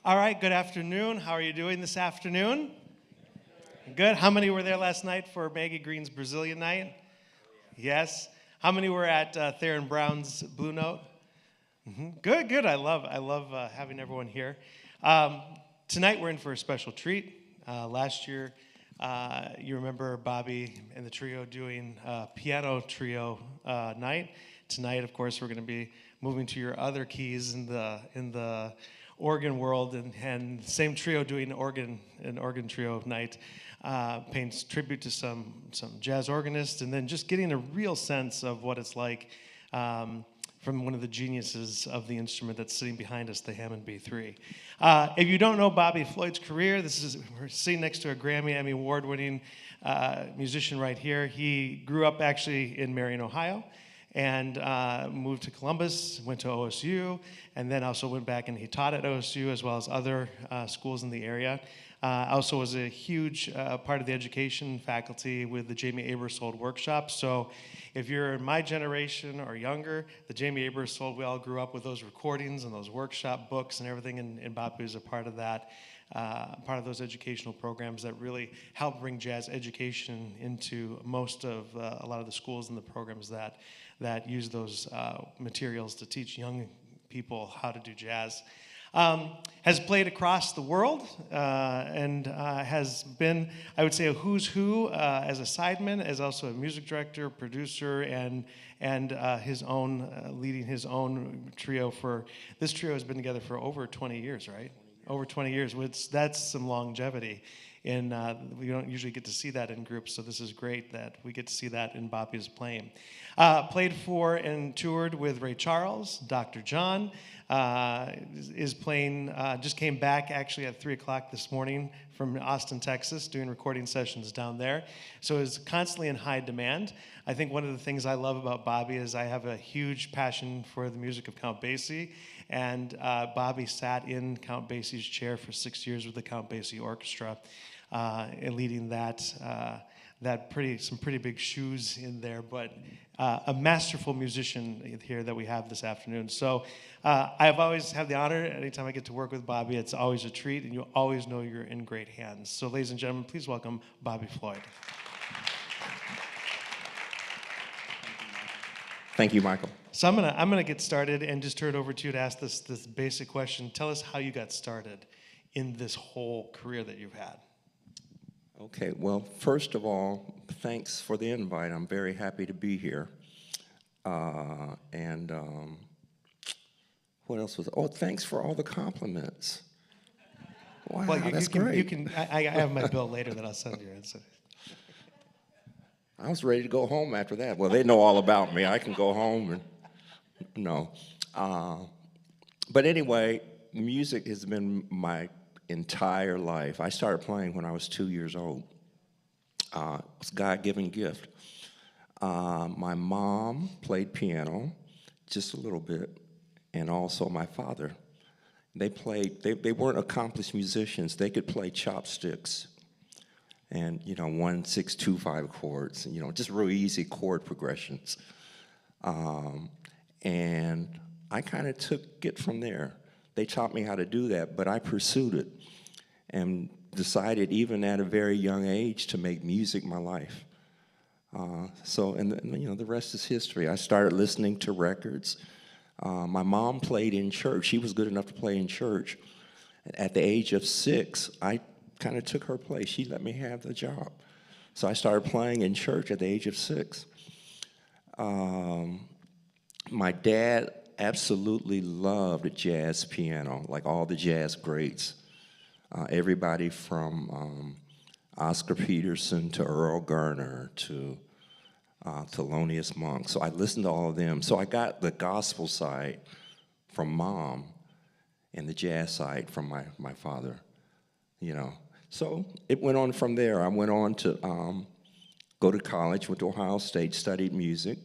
All right, good afternoon. How are you doing this afternoon? Good. How many were there last night for Maggie Green's Brazilian night? Yes. How many were at Theron Brown's Blue Note? Good, good. I love having everyone here. Tonight we're in for a special treat. Last year, you remember Bobby and the trio doing piano trio night. Tonight, of course, we're going to be moving to your other keys in the organ world, and same trio doing an organ trio night, paying tribute to some jazz organists, and then just getting a real sense of what it's like from one of the geniuses of the instrument that's sitting behind us, the Hammond B3. If you don't know Bobby Floyd's career, we're sitting next to a Grammy, Emmy award-winning musician right here. He grew up actually in Marion, Ohio, and moved to Columbus, went to OSU, and then also went back and he taught at OSU as well as other schools in the area. Also was a huge part of the education faculty with the Jamie Aebersold workshop. So if you're in my generation or younger, the Jamie Aebersold, we all grew up with those recordings and those workshop books and everything, and Bobby was a part of that. Part of those educational programs that really help bring jazz education into most of a lot of the schools and the programs that use those materials to teach young people how to do jazz. Has played across the world and has been, I would say, a who's who as a sideman, as also a music director, producer, and his own leading his own trio. This trio has been together for over 20 years, right? Over 20 years. That's some longevity. And we don't usually get to see that in groups, so this is great that we get to see that in Bobby's playing. Played for and toured with Ray Charles. Dr. John is playing, just came back actually at 3 o'clock this morning from Austin, Texas, doing recording sessions down there. So is constantly in high demand. I think one of the things I love about Bobby is I have a huge passion for the music of Count Basie, and Bobby sat in Count Basie's chair for 6 years with the Count Basie Orchestra, and leading some pretty big shoes in there, but a masterful musician here that we have this afternoon. So I've always had the honor, anytime I get to work with Bobby, it's always a treat, and you always know you're in great hands. So ladies and gentlemen, please welcome Bobby Floyd. Thank you, Michael. So I'm gonna get started and just turn it over to you to ask this basic question. Tell us how you got started in this whole career that you've had. Okay, well, first of all, thanks for the invite. I'm very happy to be here. And what else was? Oh, thanks for all the compliments. Wow, Well, that's great. I have my bill later that I'll send you. I was ready to go home after that. Well, they know all about me. I can go home and no. But anyway, music has been my entire life. I started playing when I was 2 years old. It's a God-given gift. My mom played piano just a little bit, and also my father. They weren't accomplished musicians. They could play chopsticks and, 1, 6, 2, 5 chords, just real easy chord progressions. And I kind of took it from there. They taught me how to do that, but I pursued it and decided even at a very young age to make music my life. The rest is history. I started listening to records. My mom played in church. She was good enough to play in church. At the age of 6, I kind of took her place. She let me have the job. So I started playing in church at the age of 6. My dad absolutely loved jazz piano, like all the jazz greats. Everybody from Oscar Peterson to Earl Garner to Thelonious Monk. So I listened to all of them. So I got the gospel side from Mom and the jazz side from my father, So it went on from there. I went on to go to college, went to Ohio State, studied music.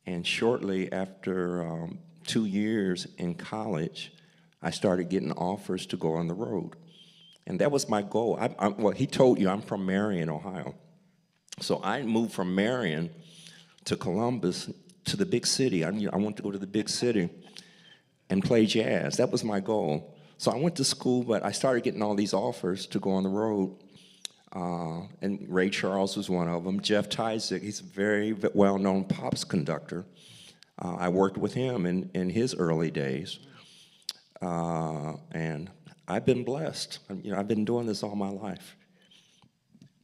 And shortly after 2 years in college, I started getting offers to go on the road. And that was my goal. Well, he told you I'm from Marion, Ohio. So I moved from Marion to Columbus, to the big city. I wanted to go to the big city and play jazz. That was my goal. So I went to school, but I started getting all these offers to go on the road. And Ray Charles was one of them. Jeff Tyzik, he's a very well-known pops conductor. I worked with him in his early days. And I've been blessed. I've been doing this all my life.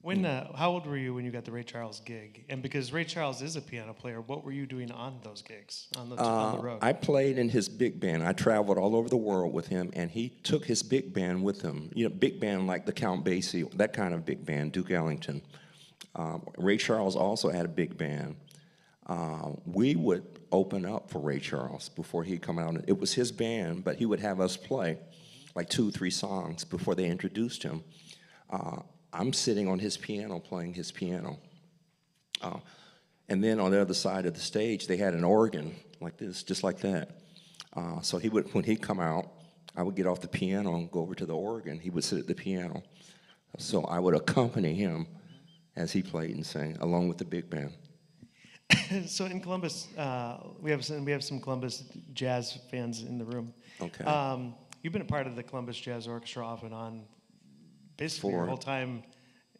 How old were you when you got the Ray Charles gig? And because Ray Charles is a piano player, what were you doing on those gigs, on the road? I played in his big band. I traveled all over the world with him, and he took his big band with him. Big band like the Count Basie, that kind of big band, Duke Ellington. Ray Charles also had a big band. We would open up for Ray Charles before he'd come out. It was his band, but he would have us play like 2 or 3 songs before they introduced him. I'm sitting on his piano playing his piano. And then on the other side of the stage, they had an organ like this, just like that. So when he'd come out, I would get off the piano and go over to the organ. He would sit at the piano. So I would accompany him as he played and sang, along with the big band. So in Columbus, we have some Columbus jazz fans in the room. Okay. You've been a part of the Columbus Jazz Orchestra off and on, basically your whole time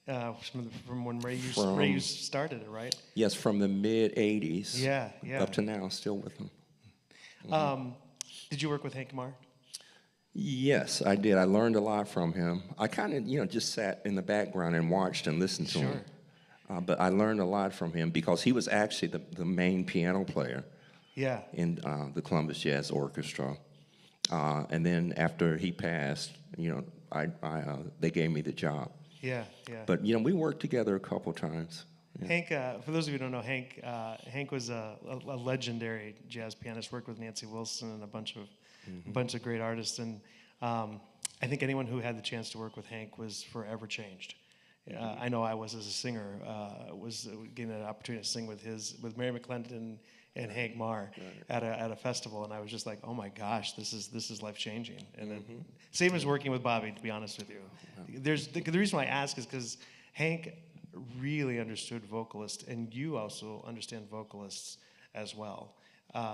from when Ray started it, right? Yes, from the mid-'80s. Yeah. Up to now, still with him. Did you work with Hank Marr? Yes, I did. I learned a lot from him. I kind of, just sat in the background and watched and listened to him. But I learned a lot from him because he was actually the main piano player in the Columbus Jazz Orchestra. And then after he passed, they gave me the job. Yeah. But, we worked together a couple times. Yeah. Hank, for those of you who don't know, Hank was a legendary jazz pianist, worked with Nancy Wilson and a bunch of great artists. And I think anyone who had the chance to work with Hank was forever changed. I know I was as a singer, was getting an opportunity to sing with Mary McClendon and Hank Marr at a festival, and I was just like, oh my gosh, this is life changing. And then same as working with Bobby, to be honest with you. The reason why I ask is because Hank really understood vocalists, and you also understand vocalists as well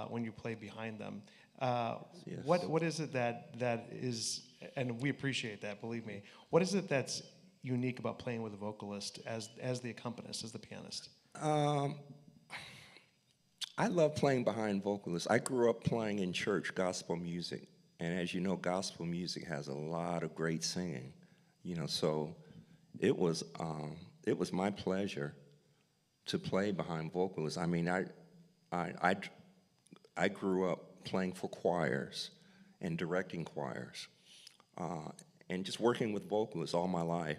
when you play behind them. Yes. What is it that is, and we appreciate that, believe me. What is it that's unique about playing with a vocalist as the accompanist, as the pianist? I love playing behind vocalists. I grew up playing in church gospel music, and as you know, gospel music has a lot of great singing. So it was my pleasure to play behind vocalists. I mean, I grew up playing for choirs and directing choirs, and just working with vocalists all my life.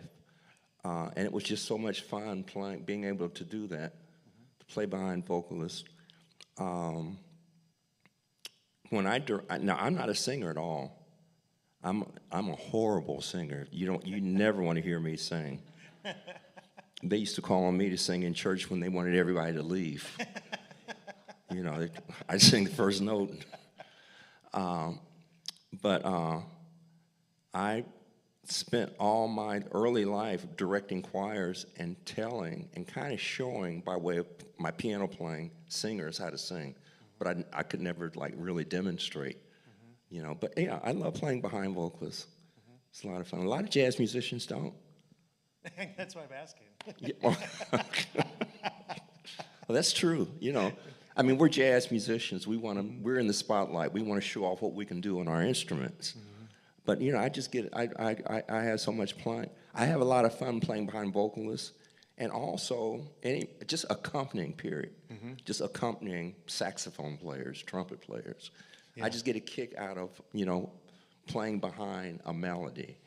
And it was just so much fun being able to do that, to play behind vocalists. Now I'm not a singer at all. I'm a horrible singer. You never want to hear me sing. They used to call on me to sing in church when they wanted everybody to leave. I'd sing the first note. But I spent all my early life directing choirs and telling and kind of showing, by way of my piano playing, singers how to sing. But I could never really demonstrate, But yeah, I love playing behind vocalists. It's a lot of fun. A lot of jazz musicians don't. That's why I'm asking. Well, that's true. I mean, we're jazz musicians. We're in the spotlight. We want to show off what we can do on our instruments. But I have so much playing. I have a lot of fun playing behind vocalists, and also just accompanying. Period. Just accompanying saxophone players, trumpet players. Yeah. I just get a kick out of playing behind a melody,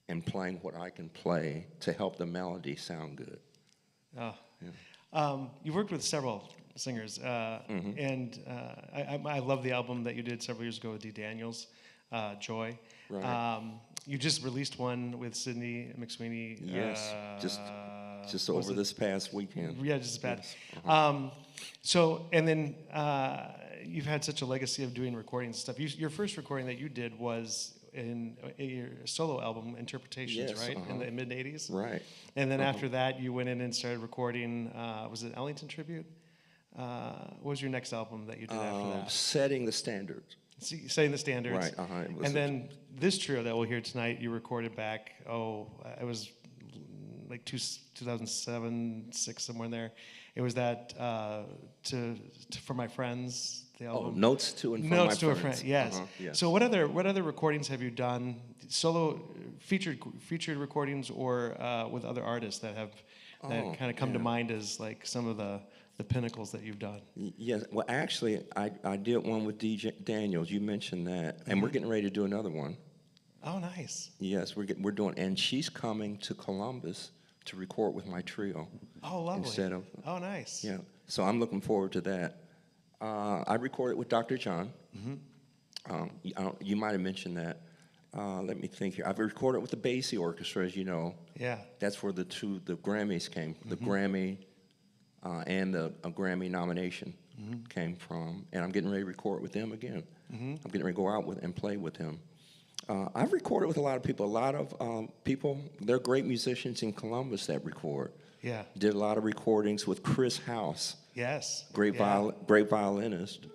and playing what I can play to help the melody sound good. Oh. Yeah. You've worked with several singers, and I love the album that you did several years ago with Dee Daniels, Joy. Right. You just released one with Sydney McSweeney. Yes, just over this past weekend. Yeah, just bad. Yes. So, and then you've had such a legacy of doing recordings and stuff. Your first recording that you did was in your solo album, Interpretations, yes, right? In the mid-'80s? Right. And then after that, you went in and started recording, was it Ellington Tribute? what was your next album that you did after that? Setting the Standards. Setting the Standards. Right. And then this trio that we'll hear tonight, you recorded back. It was like 2007, 6, somewhere in there. It was that for my friends. The album. Notes to and from Notes my to friends. A friend. Yes. Yes. So what other recordings have you done? Solo featured recordings or with other artists that kind of come to mind as like some of the pinnacles that you've done? Yes. Well, actually, I did one with DJ Daniels. You mentioned that, and we're getting ready to do another one. Oh, nice. Yes, we're doing, and she's coming to Columbus to record with my trio. Oh, lovely. Oh, nice. Yeah. So I'm looking forward to that. I recorded with Dr. John. You might have mentioned that. Let me think here. I've recorded with the Basie Orchestra, as you know. Yeah. That's where the Grammys came. The Grammy and a Grammy nomination came from. And I'm getting ready to record with them again. I'm getting ready to go out and play with him. I've recorded with a lot of people. A lot of people, they're great musicians in Columbus that record. Yeah. Did a lot of recordings with Chris House. Yes. Great violinist.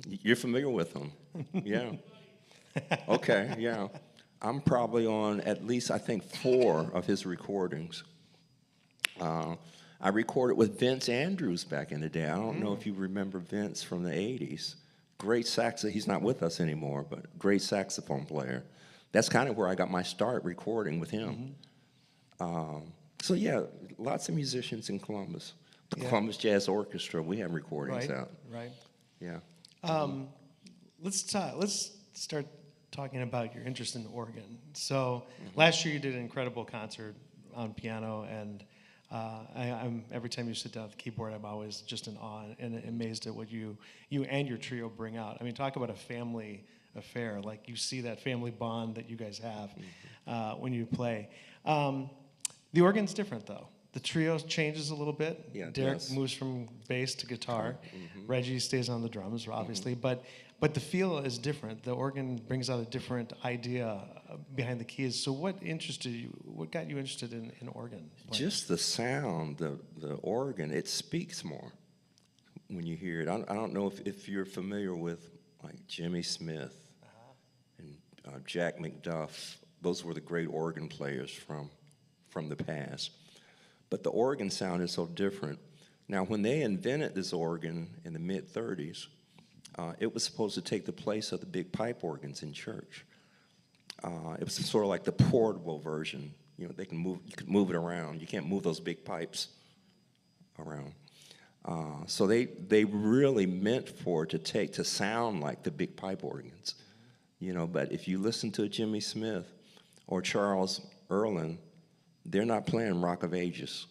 You're familiar with him. Yeah. Okay, yeah. I'm probably on at least, I think, 4 of his recordings. I recorded with Vince Andrews back in the day. I don't know if you remember Vince from the 80s. Great he's not with us anymore, but great saxophone player. That's kind of where I got my start recording with him. So yeah, lots of musicians in Columbus. The Columbus Jazz Orchestra, we have recordings out. Right. Yeah. Let's start talking about your interest in organ. So last year you did an incredible concert on piano, and I'm every time you sit down at the keyboard, I'm always just in awe and amazed at what you and your trio bring out. I mean, talk about a family affair. Like, you see that family bond that you guys have when you play. The organ's different, though. The trio changes a little bit. Yeah, Derek moves from bass to guitar. Reggie stays on the drums, obviously, but the feel is different. The organ brings out a different idea behind the keys. So what interested you? What got you interested in organ playing? Just the sound, the organ, it speaks more when you hear it. I don't know if you're familiar with like Jimmy Smith and Jack McDuff. Those were the great organ players from the past. But the organ sound is so different. Now, when they invented this organ in the mid-30s, it was supposed to take the place of the big pipe organs in church. It was sort of like the portable version. You know, you could move it around. You can't move those big pipes around. So they really meant for it to sound like the big pipe organs. You know, but if you listen to Jimmy Smith or Charles Earland, they're not playing Rock of Ages.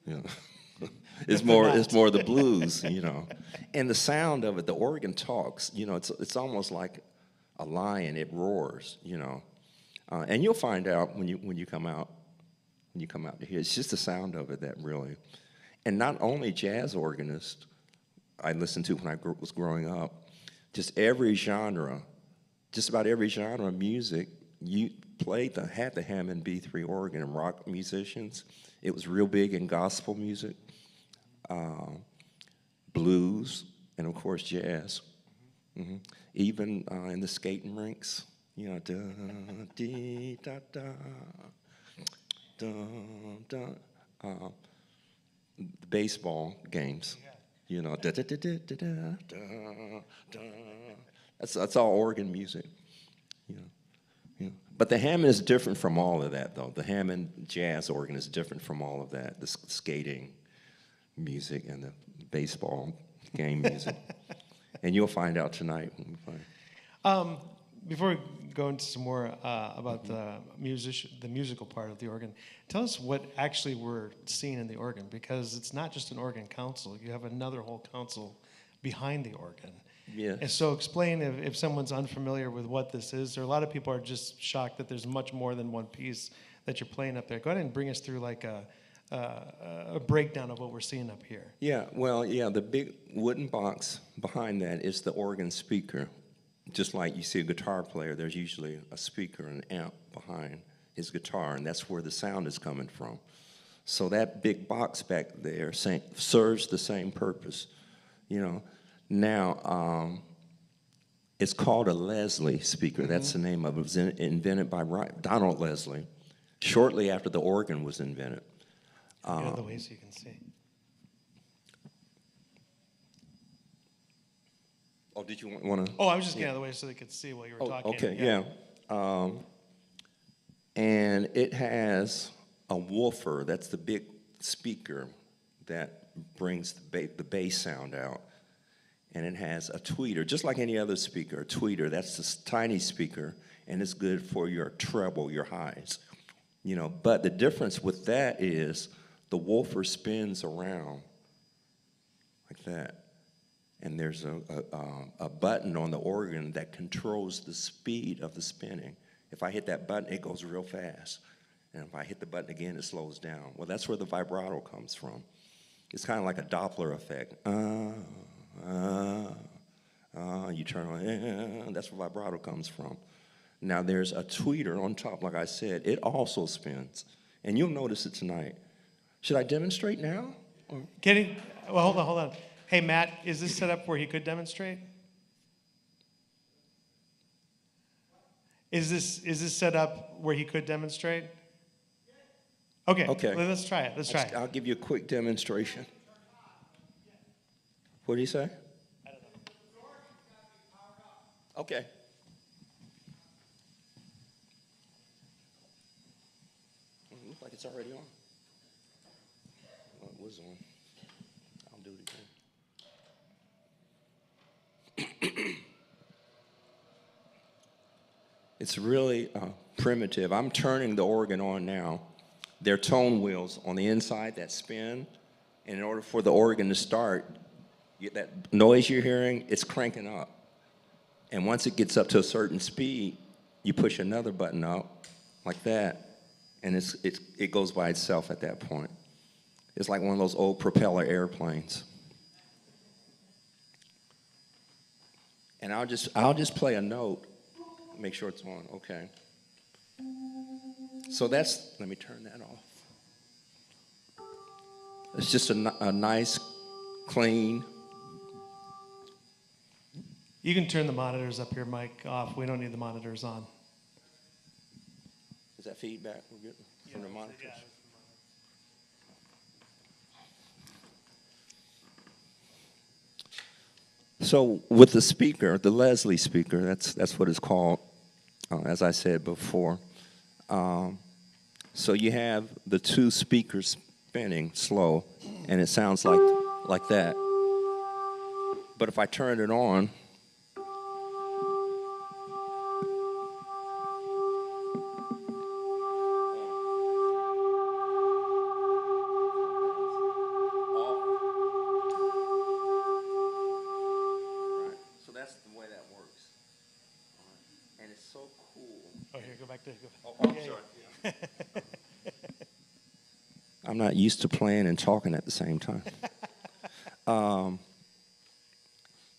You know. It's more the blues, you know. And the sound of it, the organ talks, you know, it's almost like a lion, it roars, you know. And you'll find out when you come out to hear. It's just the sound of it that really. And not only jazz organists I listened to when I was growing up, just about every genre of music, you had the Hammond B3 organ. And rock musicians, it was real big in gospel music, blues, and of course jazz. Even in the skating rinks, you know, da dee da da da da. The baseball games, you know, da da da da da da da. That's all organ music, you know. Yeah. But the Hammond is different from all of that, though. The Hammond jazz organ is different from all of that, the skating music and the baseball game music. And you'll find out tonight when we play. Before we go into some more about the musical part of the organ, tell us what actually we're seeing in the organ, because it's not just an organ council. You have another whole council behind the organ. Yeah. And so explain if someone's unfamiliar with what this is, or a lot of people are just shocked that there's much more than one piece that you're playing up there. Go ahead and bring us through like a breakdown of what we're seeing up here. Yeah, well, yeah, the big wooden box behind that is the organ speaker. Just like you see a guitar player, there's usually a speaker, an amp behind his guitar, and that's where the sound is coming from. So that big box back there serves the same purpose, you know. Now, it's called a Leslie speaker. That's the name of it. It was invented by Donald Leslie shortly after the organ was invented. Get out of the way so you can see. Oh, did you want to? Oh, I was just getting out of the way so they could see while you were talking. Okay, yeah. And it has a woofer. That's the big speaker that brings the bass sound out. And it has a tweeter, just like any other speaker, a tweeter. That's this tiny speaker, and it's good for your treble, your highs. You know, but the difference with that is the woofer spins around like that. And there's a button on the organ that controls the speed of the spinning. If I hit that button, it goes real fast. And if I hit the button again, it slows down. Well, that's where the vibrato comes from. It's kind of like a Doppler effect. You turn on, that's where vibrato comes from. Now, there's a tweeter on top, like I said. It also spins. And you'll notice it tonight. Should I demonstrate now? Well, hold on. Hey, Matt, is this set up where he could demonstrate? Is this set up where he could demonstrate? Okay. Well, let's try it. I'll give you a quick demonstration. What did he say? I don't know. Okay. It looks like it's already on. Well, it was on. I'll do it again. It's really primitive. I'm turning the organ on now. There are tone wheels on the inside that spin. And in order for the organ to start, that noise you're hearing, it's cranking up. And once it gets up to a certain speed, you push another button up like that, and it goes by itself at that point. It's like one of those old propeller airplanes. And I'll just play a note. Make sure it's on. Okay. So let me turn that off. It's just a nice, clean. You can turn the monitors up here, Mike, off. We don't need the monitors on. Is that feedback we're getting from the monitors? Yeah. So with the speaker, the Leslie speaker, that's what it's called, as I said before. So you have the two speakers spinning slow, and it sounds like that. But if I turn it on, so that's the way that works. And it's so cool. Oh, here, go back to. Oh, I'm sorry. Yeah. I'm not used to playing and talking at the same time.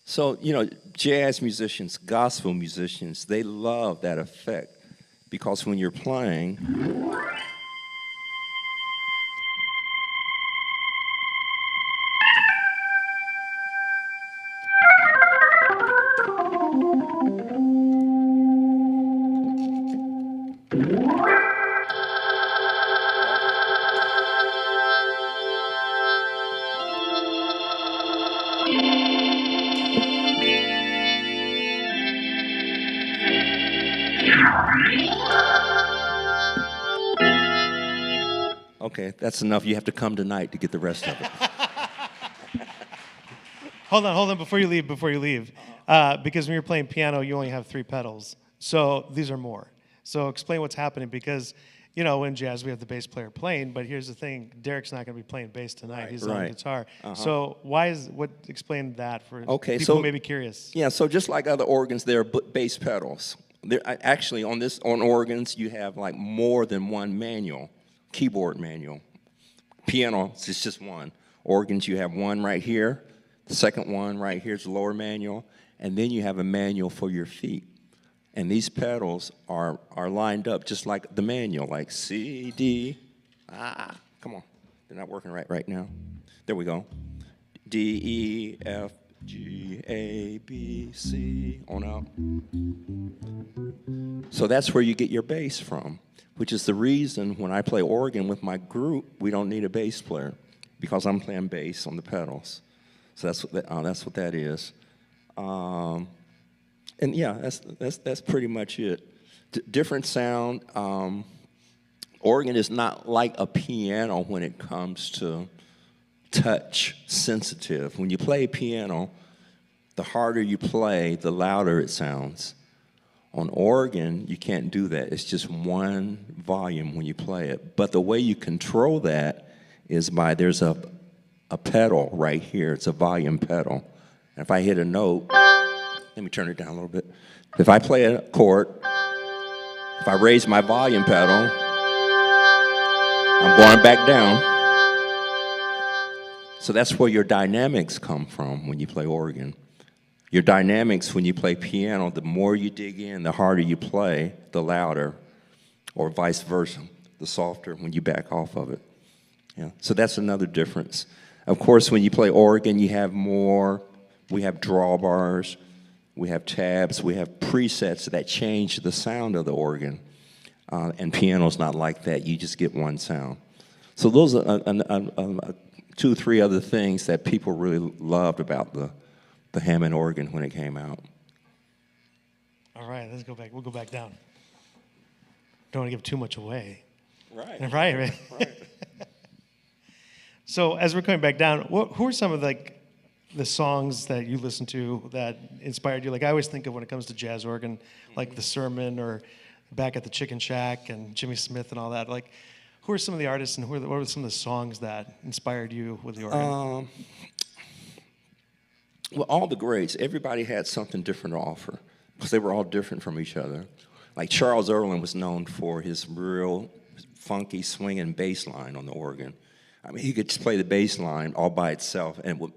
So, jazz musicians, gospel musicians, they love that effect because when you're playing, okay, that's enough. You have to come tonight to get the rest of it. Hold on, before you leave. Because when you're playing piano, you only have 3 pedals. So these are more. So explain what's happening because, in jazz, we have the bass player playing, but here's the thing, Derek's not going to be playing bass tonight. He's on guitar. So explain that for people who may be curious. Yeah, so just like other organs, there are bass pedals. Actually, on organs, you have like more than one manual. Keyboard manual. Piano, it's just one. Organs, you have one right here. The second one right here is the lower manual. And then you have a manual for your feet. And these pedals are lined up just like the manual, like C, D, come on. They're not working right now. There we go. D, E, F, G, A, B, C, on out. So that's where you get your bass from, which is the reason when I play organ with my group, we don't need a bass player because I'm playing bass on the pedals. So that's what that is. And yeah, that's pretty much it. Different sound. Organ is not like a piano when it comes to touch sensitive. When you play piano, the harder you play, the louder it sounds. On organ, you can't do that. It's just one volume when you play it. But the way you control that is there's a pedal right here. It's a volume pedal. And if I hit a note, let me turn it down a little bit. If I play a chord, if I raise my volume pedal, I'm going back down. So that's where your dynamics come from when you play organ. Your dynamics when you play piano, the more you dig in, the harder you play, the louder, or vice versa, the softer when you back off of it. Yeah. So that's another difference. Of course, when you play organ, you have more, we have drawbars, we have tabs, we have presets that change the sound of the organ. And piano's not like that. You just get one sound. So those are 2 or 3 other things that people really loved about the Hammond organ when it came out. All right, let's go back. We'll go back down. Don't want to give too much away. Right. Right. So as we're coming back down, who are some of the songs that you listen to that inspired you? Like I always think of when it comes to jazz organ, like The Sermon or Back at the Chicken Shack and Jimmy Smith and all that. Like, who are some of the artists and what were some of the songs that inspired you with the organ? Well, all the greats, everybody had something different to offer because they were all different from each other. Like Charles Earland was known for his real funky swinging bass line on the organ. I mean, he could just play the bass line all by itself, and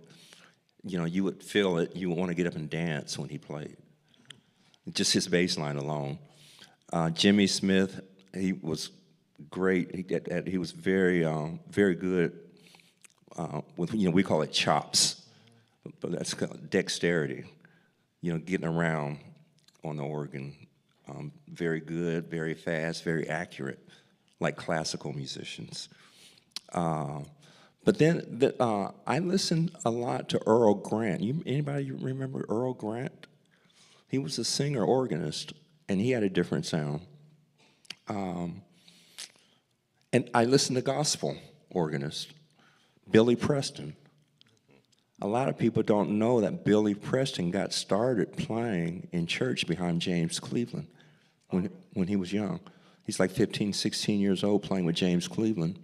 you would feel it. You would want to get up and dance when he played. Just his bass line alone. Jimmy Smith, he was great. He was very, very good with we call it chops. But that's called dexterity, getting around on the organ. Very good, very fast, very accurate, like classical musicians. But then I listened a lot to Earl Grant. Anybody remember Earl Grant? He was a singer organist, and he had a different sound. And I listened to gospel organist, Billy Preston. A lot of people don't know that Billy Preston got started playing in church behind James Cleveland when he was young. He's like 15, 16 years old playing with James Cleveland.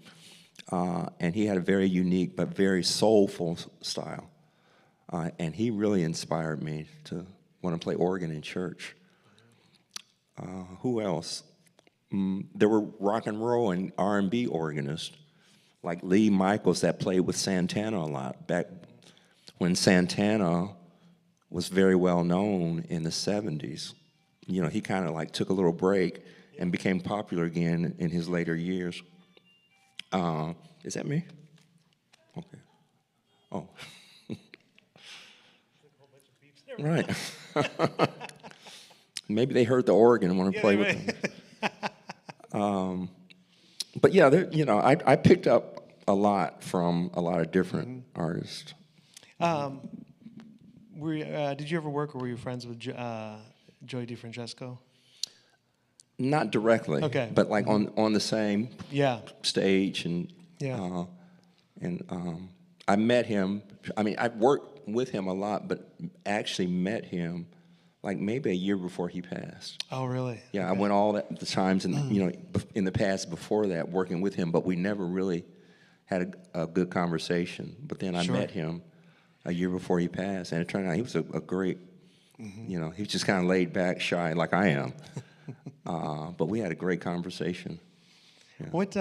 And he had a very unique but very soulful style. And he really inspired me to want to play organ in church. Who else? There were rock and roll and R&B organists like Lee Michaels that played with Santana a lot back when Santana was very well known in the 70s. He kind of like took a little break and became popular again in his later years. Is that me? Okay. Oh. Right. Maybe they heard the organ and want to play with them. But yeah, I picked up a lot from a lot of different artists. Did you ever work or were you friends with Joey DeFrancesco? Not directly, okay, but like on the same stage, and I met him. I mean, I worked with him a lot, but actually met him like maybe a year before he passed. Oh, really? Yeah, okay. I went all the times in the past before that working with him, but we never really had a good conversation. But then I met him a year before he passed, and it turned out he was a great. He was just kind of laid back, shy, like I am. But we had a great conversation. Yeah. What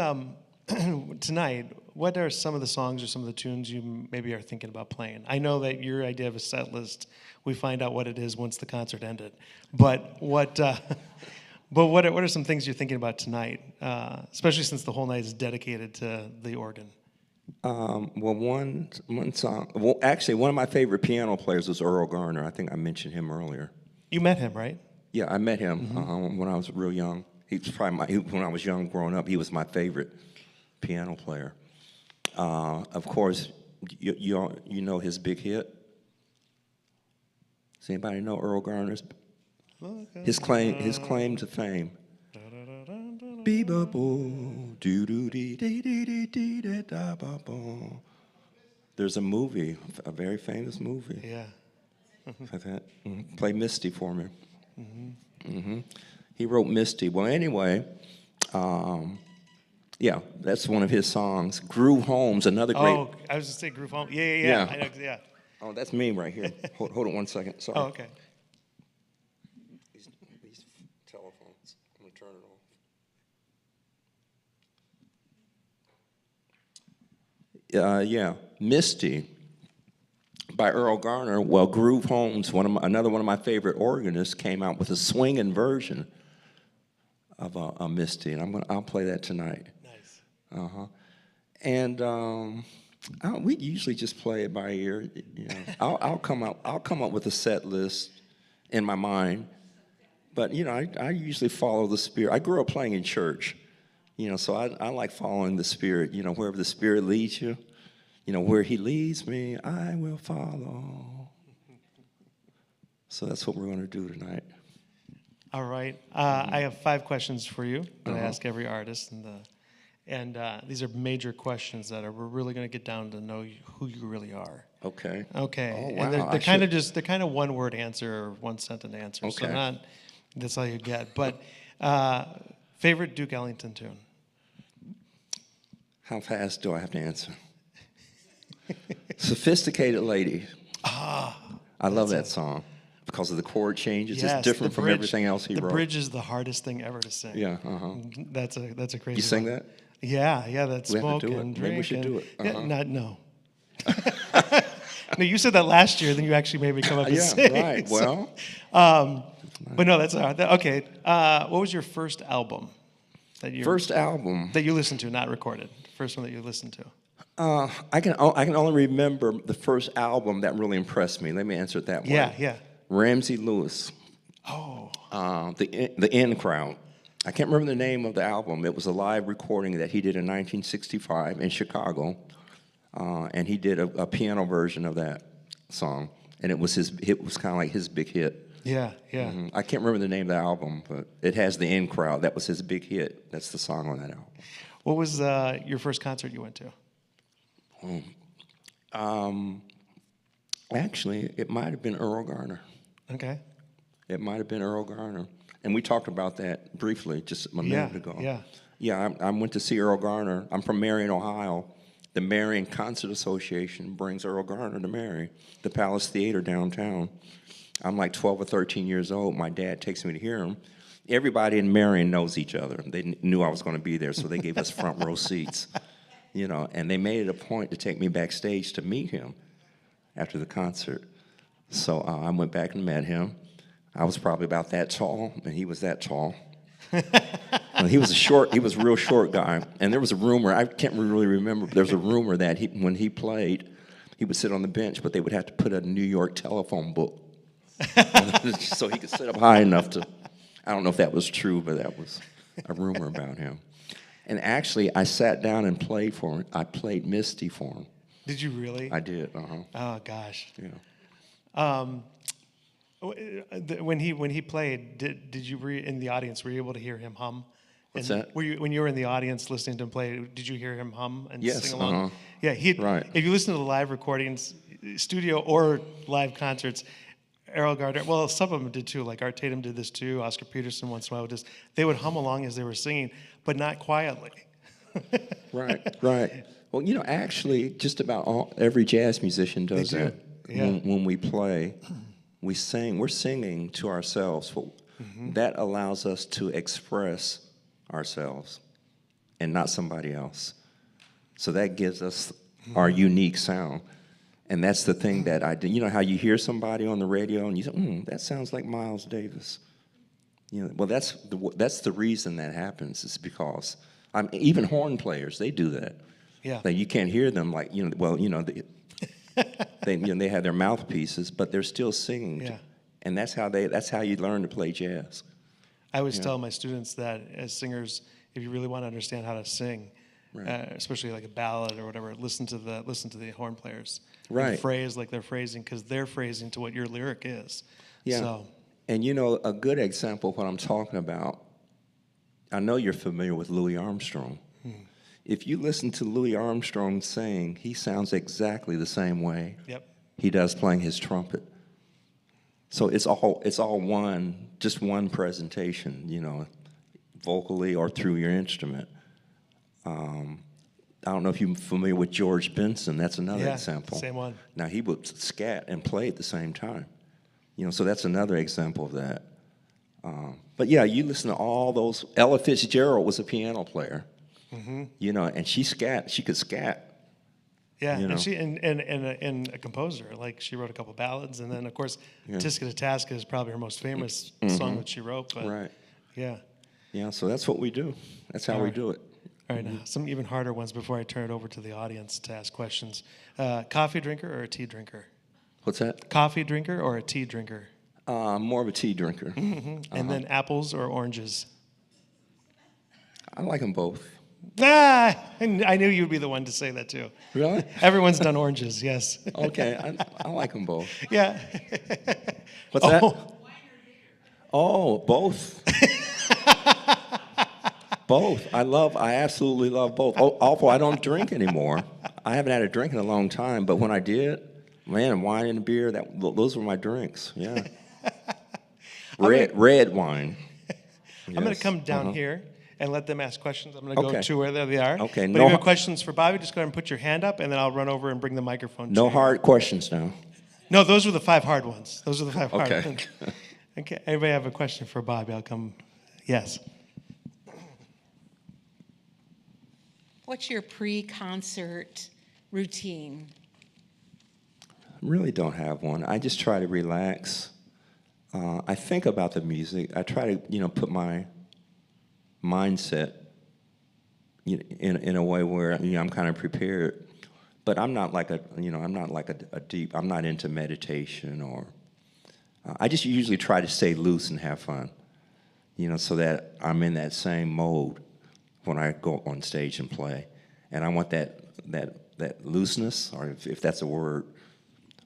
tonight? What are some of the songs or some of the tunes you maybe are thinking about playing? I know that your idea of a set list, we find out what it is once the concert ended. But what are some things you're thinking about tonight? Especially since the whole night is dedicated to the organ. Well, one song. Well, actually, one of my favorite piano players was Earl Garner. I think I mentioned him earlier. You met him, right? Yeah, I met him when I was real young. He was probably when I was young, growing up. He was my favorite piano player. Of course, you know his big hit. Does anybody know Earl Garner's his claim to fame? Be-ba-boo, doo-doo-dee-dee-dee-dee-da-ba-boo. There's a movie, a very famous movie. Yeah. Like that. Play Misty for me. He wrote Misty. Well, anyway, yeah, that's one of his songs. Groove Holmes, another great. Oh, I was just saying Groove Home. Yeah. Yeah. I know, yeah. Oh, that's me right here. Hold on one second. Sorry. Oh, okay. These telephones. I'm gonna turn it off. Yeah, Misty by Earl Garner. Well, Groove Holmes, another one of my favorite organists, came out with a swinging version of a Misty, and I'll play that tonight. Nice. And we usually just play it by ear. You know, I'll come up with a set list in my mind, but you know, I usually follow the Spirit. I grew up playing in church, you know, so I like following the Spirit. You know, wherever the Spirit leads you, you know, where He leads me, I will follow. So that's what we're going to do tonight. All right. I have 5 questions for you that I ask every artist, and these are major questions that we're really going to get down to know who you really are. Okay. Okay. Oh, wow. And they're kind of one-word answer or one-sentence answer. Okay. So that's all you get. But favorite Duke Ellington tune? How fast do I have to answer? Sophisticated Lady. I love that song because of the chord changes. Yes, it's different from everything else he wrote. The bridge is the hardest thing ever to sing. Yeah. That's a crazy. You sing one. that? Yeah. That's We have smoke to do it. and Maybe we drink. should do it. Yeah, no. No, you said that last year. Then you actually made me come up and sing. Yeah, right. So, Well, but no, that's all right. Okay. What was your first album first album. that you listened to, not recorded? First one that you listened to. I can only remember the first album that really impressed me. Let me answer it that way. Yeah. Ramsey Lewis. Oh. The In Crowd. I can't remember the name of the album. It was a live recording that he did in 1965 in Chicago, and he did a piano version of that song, and it was kind of like his big hit. Yeah. I can't remember the name of the album, but it has the In Crowd. That was his big hit. That's the song on that album. What was your first concert you went to? Actually, it might have been Earl Garner. Okay. It might have been Earl Garner. And we talked about that briefly just a minute ago. Yeah. Yeah, I went to see Earl Garner. I'm from Marion, Ohio. The Marion Concert Association brings Earl Garner to Marion, the Palace Theater downtown. I'm like 12 or 13 years old. My dad takes me to hear him. Everybody in Marion knows each other. They knew I was going to be there, so they gave us front row seats. You know, and they made it a point to take me backstage to meet him after the concert. So I went back and met him. I was probably about that tall, and he was that tall. He was a real short guy. And there was a rumor, I can't really remember, but there was a rumor that when he played, he would sit on the bench, but they would have to put a New York telephone book so he could sit up high enough to, I don't know if that was true, but that was a rumor about him. And actually, I sat down and played for him. I played Misty for him. Did you really? I did, Oh, gosh. Yeah. When he played, did you in the audience? Were you able to hear him hum? What's that? When you were in the audience listening to him play? Did you hear him hum and Yes, sing along? Yeah, right. If you listen to the live recordings, studio or live concerts, Errol Gardner. Well, some of them did too. Like Art Tatum did this too. Oscar Peterson once in a while would they would hum along as they were singing, but not quietly. Right. Well, you know, actually, just about every jazz musician does that. Yeah. When we play, we sing. We're singing to ourselves. That allows us to express ourselves and not somebody else. So that gives us our unique sound. And that's the thing that I do. You know how you hear somebody on the radio and you say, that sounds like Miles Davis. You know, well, that's the reason that happens is because even horn players, they do that. Yeah. Like you can't hear them like, they have their mouthpieces, but they're still singing. Yeah. And that's how you learn to play jazz. I always tell my students that as singers, if you really want to understand how to sing, Right. especially like a ballad or whatever, listen to the horn players. Right. And phrase like they're phrasing, because they're phrasing to what your lyric is. Yeah. So, And a good example of what I'm talking about, I know you're familiar with Louis Armstrong. If you listen to Louis Armstrong sing, he sounds exactly the same way yep. he does playing his trumpet. So it's all just one presentation, vocally or through your instrument. I don't know if you're familiar with George Benson. That's another example. Same one. Now, he would scat and play at the same time. So that's another example of that. But yeah, you listen to all those. Ella Fitzgerald was a piano player, and she could scat. Yeah, and she and a composer. Like she wrote a couple ballads, and then of course, Tisca to Tasca is probably her most famous song that she wrote. But Right. Yeah. Yeah. So that's what we do. That's how we do it. All right, some even harder ones before I turn it over to the audience to ask questions. Coffee drinker or a tea drinker? What's that? Coffee drinker or a tea drinker? More of a tea drinker. And then apples or oranges? I like them both. I knew you would be the one to say that too. Really? Everyone's done oranges, yes. Okay, I like them both. Yeah. What's that? Oh, both. Both. I absolutely love both. Although I don't drink anymore. I haven't had a drink in a long time, but when I did, man, wine and beer, those were my drinks. Yeah. Red wine. I'm going to come down here and let them ask questions. I'm going to go to where they are. Okay. But if you have questions for Bobby, just go ahead and put your hand up, and then I'll run over and bring the microphone to you. No hard questions now. No, those were the 5 hard ones. Those are the 5 hard Okay. ones. Okay. Anybody have a question for Bobby? I'll come. Yes. What's your pre-concert routine? Really don't have one. I just try to relax. I think about the music. I try to, put my mindset in a way where I'm kind of prepared. But I'm not like a deep. I'm not into meditation or. I just usually try to stay loose and have fun, so that I'm in that same mode when I go on stage and play. And I want that looseness, or if that's a word,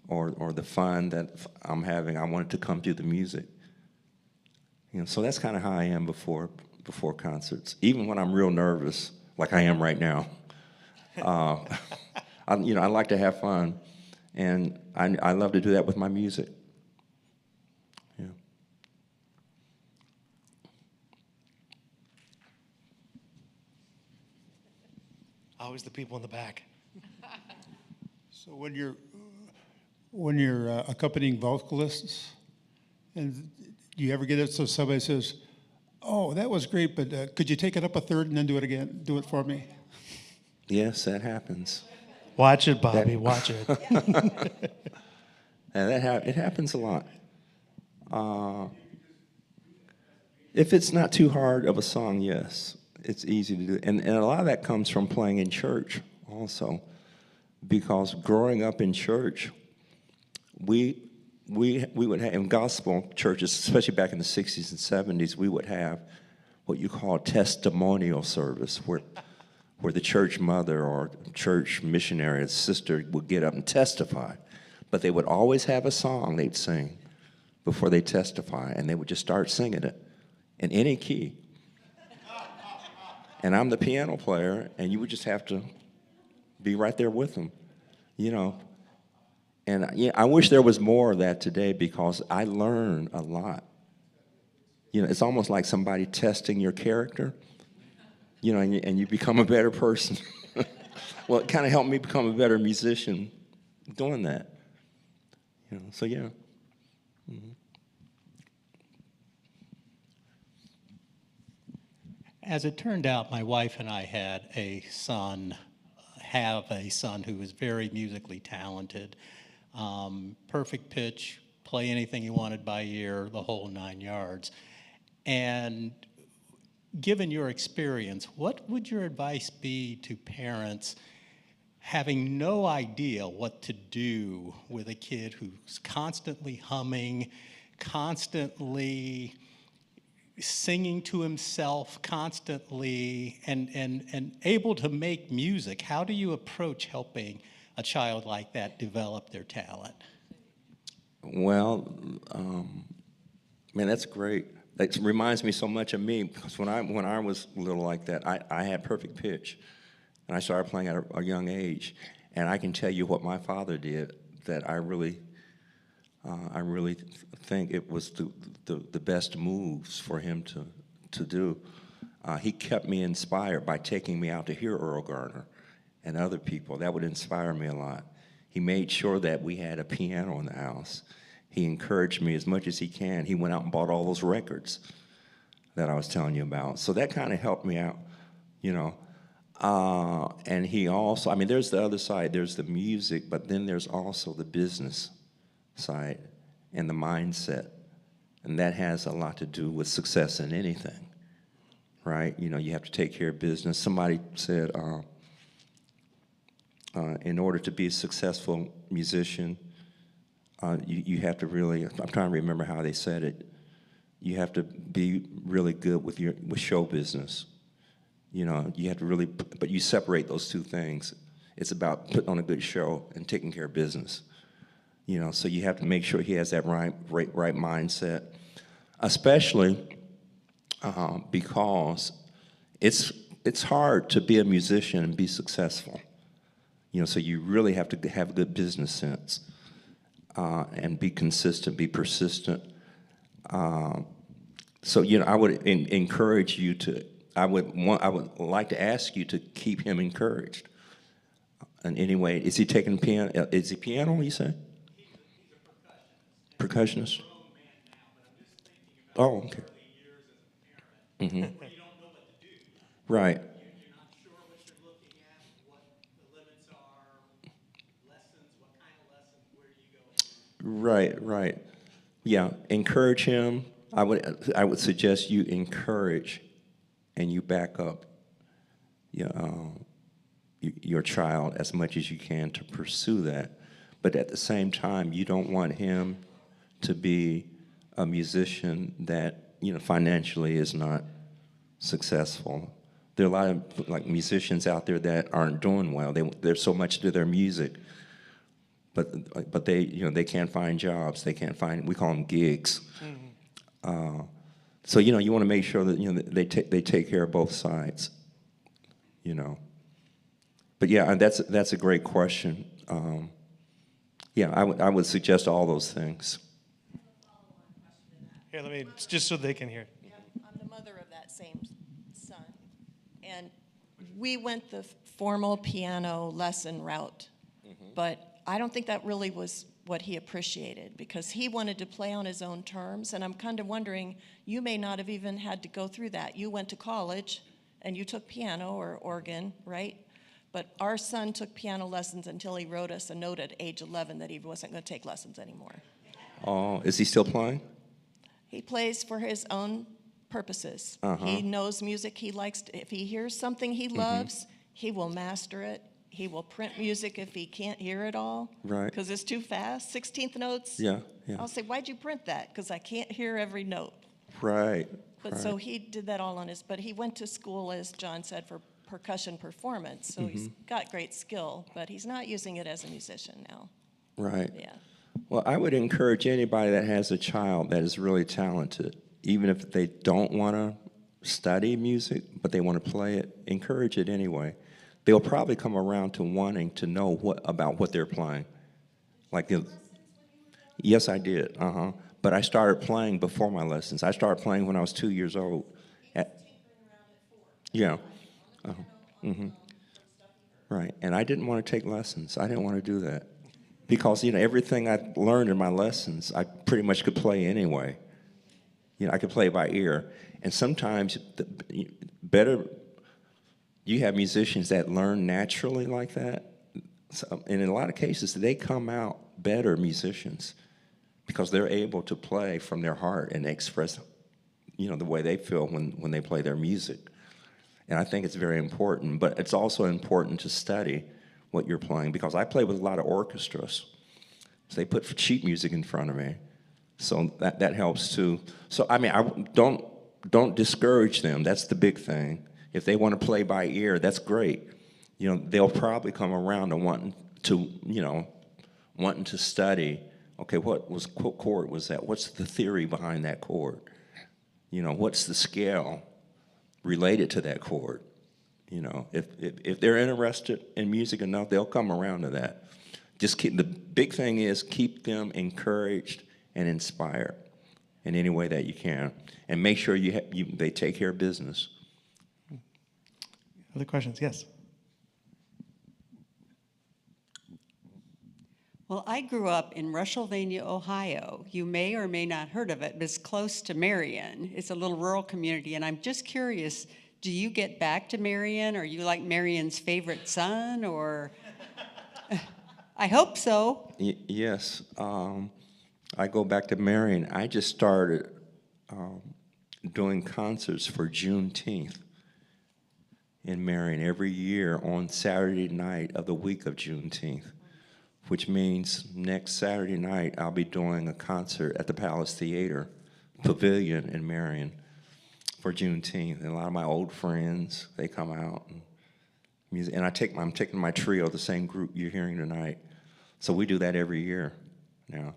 or the fun that I'm having, I want it to come through the music. So that's kind of how I am before concerts. Even when I'm real nervous, like I am right now, I like to have fun, and I love to do that with my music. Yeah. Always the people in the back. So when you're accompanying vocalists, and do you ever get it so somebody says, "Oh, that was great, but could you take it up a third and then do it again? Do it for me." Yes, that happens. Watch it, Bobby. Watch it. And it happens a lot. If it's not too hard of a song, yes, it's easy to do. And a lot of that comes from playing in church also, because growing up in church, we would have, in gospel churches, especially back in the 60s and 70s, we would have what you call a testimonial service, where the church mother or church missionary or sister would get up and testify. But they would always have a song they'd sing before they testify, and they would just start singing it in any key. And I'm the piano player, and you would just have to be right there with them, And I wish there was more of that today, because I learn a lot. It's almost like somebody testing your character, and you become a better person. Well, it kind of helped me become a better musician doing that. So yeah. Mm-hmm. As it turned out, my wife and I have a son who is very musically talented. Perfect pitch, play anything he wanted by ear, the whole 9 yards. And given your experience, what would your advice be to parents having no idea what to do with a kid who's constantly humming, constantly singing to himself, constantly, and able to make music. How do you approach helping a child like that develop their talent? Well, man, that's great. That reminds me so much of me, because when I was little like that, I had perfect pitch, and I started playing at a young age. And I can tell you what my father did that I really think it was the best moves for him to do. He kept me inspired by taking me out to hear Earl Garner and other people. That would inspire me a lot. He made sure that we had a piano in the house. He encouraged me as much as he can. He went out and bought all those records that I was telling you about. So that kind of helped me out, you know. And he also, I mean, there's the other side. There's the music, but then there's also the business side and the mindset. And that has a lot to do with success in anything, right? You know, you have to take care of business. Somebody said, in order to be a successful musician, you have to really, I'm trying to remember how they said it, you have to be really good with show business. You know, you have to really, but you separate those two things. It's about putting on a good show and taking care of business. You know, so you have to make sure he has that right mindset, especially because it's hard to be a musician and be successful. You know, so you really have to have good business sense and be consistent, be persistent. So, you know, I would encourage you to. I would like to ask you to keep him encouraged. In any way, is he taking piano? Is he piano? You say? He's a percussionist. Percussionist. Oh, okay. Mm-hmm. You don't know what to do. Right. You're not sure what you're looking at, what the limits are, lessons, what kind of lessons, where do you go? Right. Yeah, encourage him. I would suggest you encourage and you back up your child as much as you can to pursue that. But at the same time, you don't want him to be a musician that, you know, financially is not successful. There are a lot of like musicians out there that aren't doing well. There's so much to their music, but they, you know, they can't find jobs. They can't find, we call them gigs. Mm-hmm. So, you know, you want to make sure that, you know, they take care of both sides, you know. But yeah, and that's a great question. Yeah, I would suggest all those things. Here, let me, just so they can hear. Yeah, I'm the mother of that same son. And we went the formal piano lesson route, but I don't think that really was what he appreciated, because he wanted to play on his own terms. And I'm kind of wondering, you may not have even had to go through that. You went to college and you took piano or organ, right? But our son took piano lessons until he wrote us a note at age 11 that he wasn't going to take lessons anymore. Oh, is he still playing? He plays for his own purposes. Uh-huh. He knows music. He likes if he hears something he loves, he will master it. He will print music if he can't hear it all. Right. Because it's too fast, 16th notes. Yeah. I'll say, why'd you print that? Because I can't hear every note. Right. But so he did that all on his, but he went to school, as John said, for percussion performance. So he's got great skill, but he's not using it as a musician now. Right. Yeah. Well, I would encourage anybody that has a child that is really talented, even if they don't want to study music, but they want to play it, encourage it anyway. They'll probably come around to wanting to know about what they're playing. Like, yes, I did. But I started playing before my lessons. I started playing when I was 2 years old. Yeah. Right. And I didn't want to take lessons. I didn't want to do that. Because, you know, everything I learned in my lessons, I pretty much could play anyway. You know, I could play by ear. And sometimes you have musicians that learn naturally like that. So, and in a lot of cases, they come out better musicians because they're able to play from their heart and express, you know, the way they feel when they play their music. And I think it's very important. But it's also important to study what you're playing, because I play with a lot of orchestras. So they put sheet music in front of me. So that helps too. So I mean, don't discourage them. That's the big thing. If they want to play by ear, that's great. You know, they'll probably come around to wanting to study. Okay, what chord was that? What's the theory behind that chord? You know, what's the scale related to that chord? You know, if they're interested in music enough, they'll come around to that. The big thing is keep them encouraged and inspired in any way that you can, and make sure they take care of business. Other questions? Yes. Well, I grew up in Russellvania, Ohio. You may or may not heard of it, but it's close to Marion. It's a little rural community, and I'm just curious, do you get back to Marion? Are you like Marion's favorite son, or? I hope so. Yes, I go back to Marion. I just started doing concerts for Juneteenth in Marion every year on Saturday night of the week of Juneteenth, which means next Saturday night I'll be doing a concert at the Palace Theater Pavilion in Marion for Juneteenth. And a lot of my old friends, they come out. And I'm taking my trio, the same group you're hearing tonight. So we do that every year now.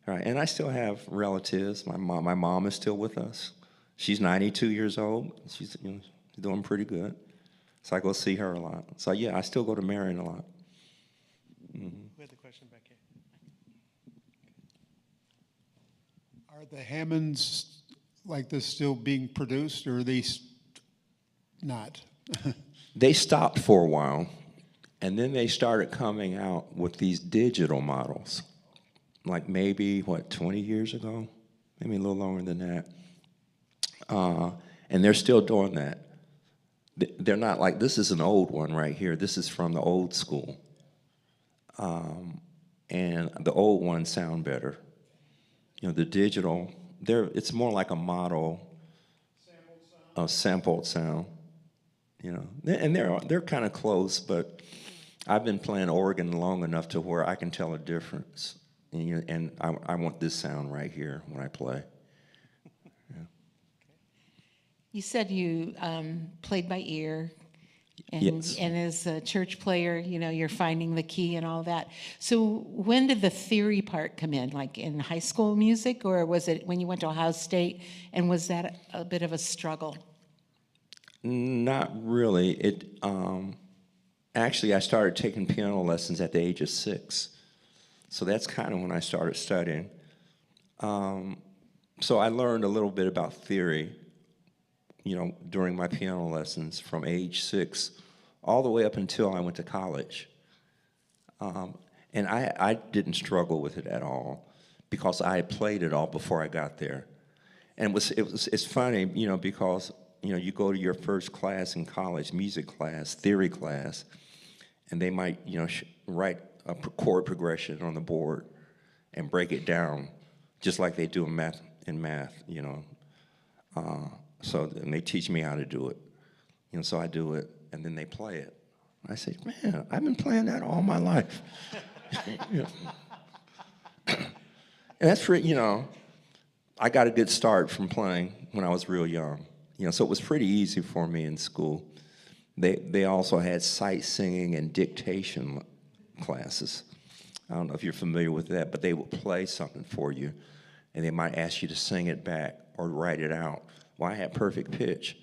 All right, and I still have relatives. My mom is still with us. She's 92 years old. She's doing pretty good. So I go see her a lot. So yeah, I still go to Marion a lot. Mm-hmm. We had the question back here. Are the Hammonds like this still being produced, or are they not? They stopped for a while, and then they started coming out with these digital models, like maybe, 20 years ago? Maybe a little longer than that. And they're still doing that. They're not like, this is an old one right here. This is from the old school. And the old ones sound better. You know, the digital, it's more like a model of sampled sound. You know, and they're kind of close, but I've been playing organ long enough to where I can tell a difference. And I want this sound right here when I play. Yeah. You said you played by ear, and, Yes. and as a church player, you're finding the key and all that. So when did the theory part come in, like in high school music, or was it when you went to Ohio State, and was that a bit of a struggle? Not really. Actually, I started taking piano lessons at the age of 6. So that's kind of when I started studying. So I learned a little bit about theory, during my piano lessons from age 6 all the way up until I went to college. And I didn't struggle with it at all because I had played it all before I got there. And it's funny, because you go to your first class in college, music class, theory class, and they might, write a chord progression on the board and break it down, just like they do in math. So and they teach me how to do it. So I do it, and then they play it. I say, man, I've been playing that all my life. And that's for, I got a good start from playing when I was real young. So it was pretty easy for me in school. They also had sight singing and dictation classes. I don't know if you're familiar with that, but they would play something for you, and they might ask you to sing it back or write it out. Well, I had perfect pitch,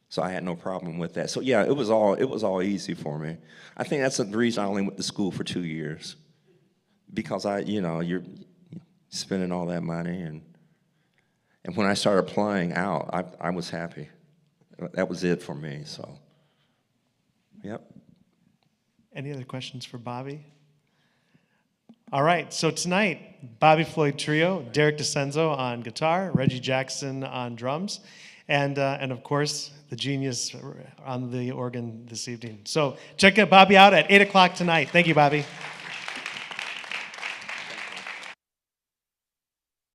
so I had no problem with that. So yeah, it was all easy for me. I think that's the reason I only went to school for 2 years, because you're spending all that money, and when I started playing out, I was happy. That was it for me. So, yep. Any other questions for Bobby? All right, so tonight, Bobby Floyd Trio, Derek DeCenzo on guitar, Reggie Jackson on drums, and of course, the genius on the organ this evening. So check Bobby out at 8 o'clock tonight. Thank you, Bobby.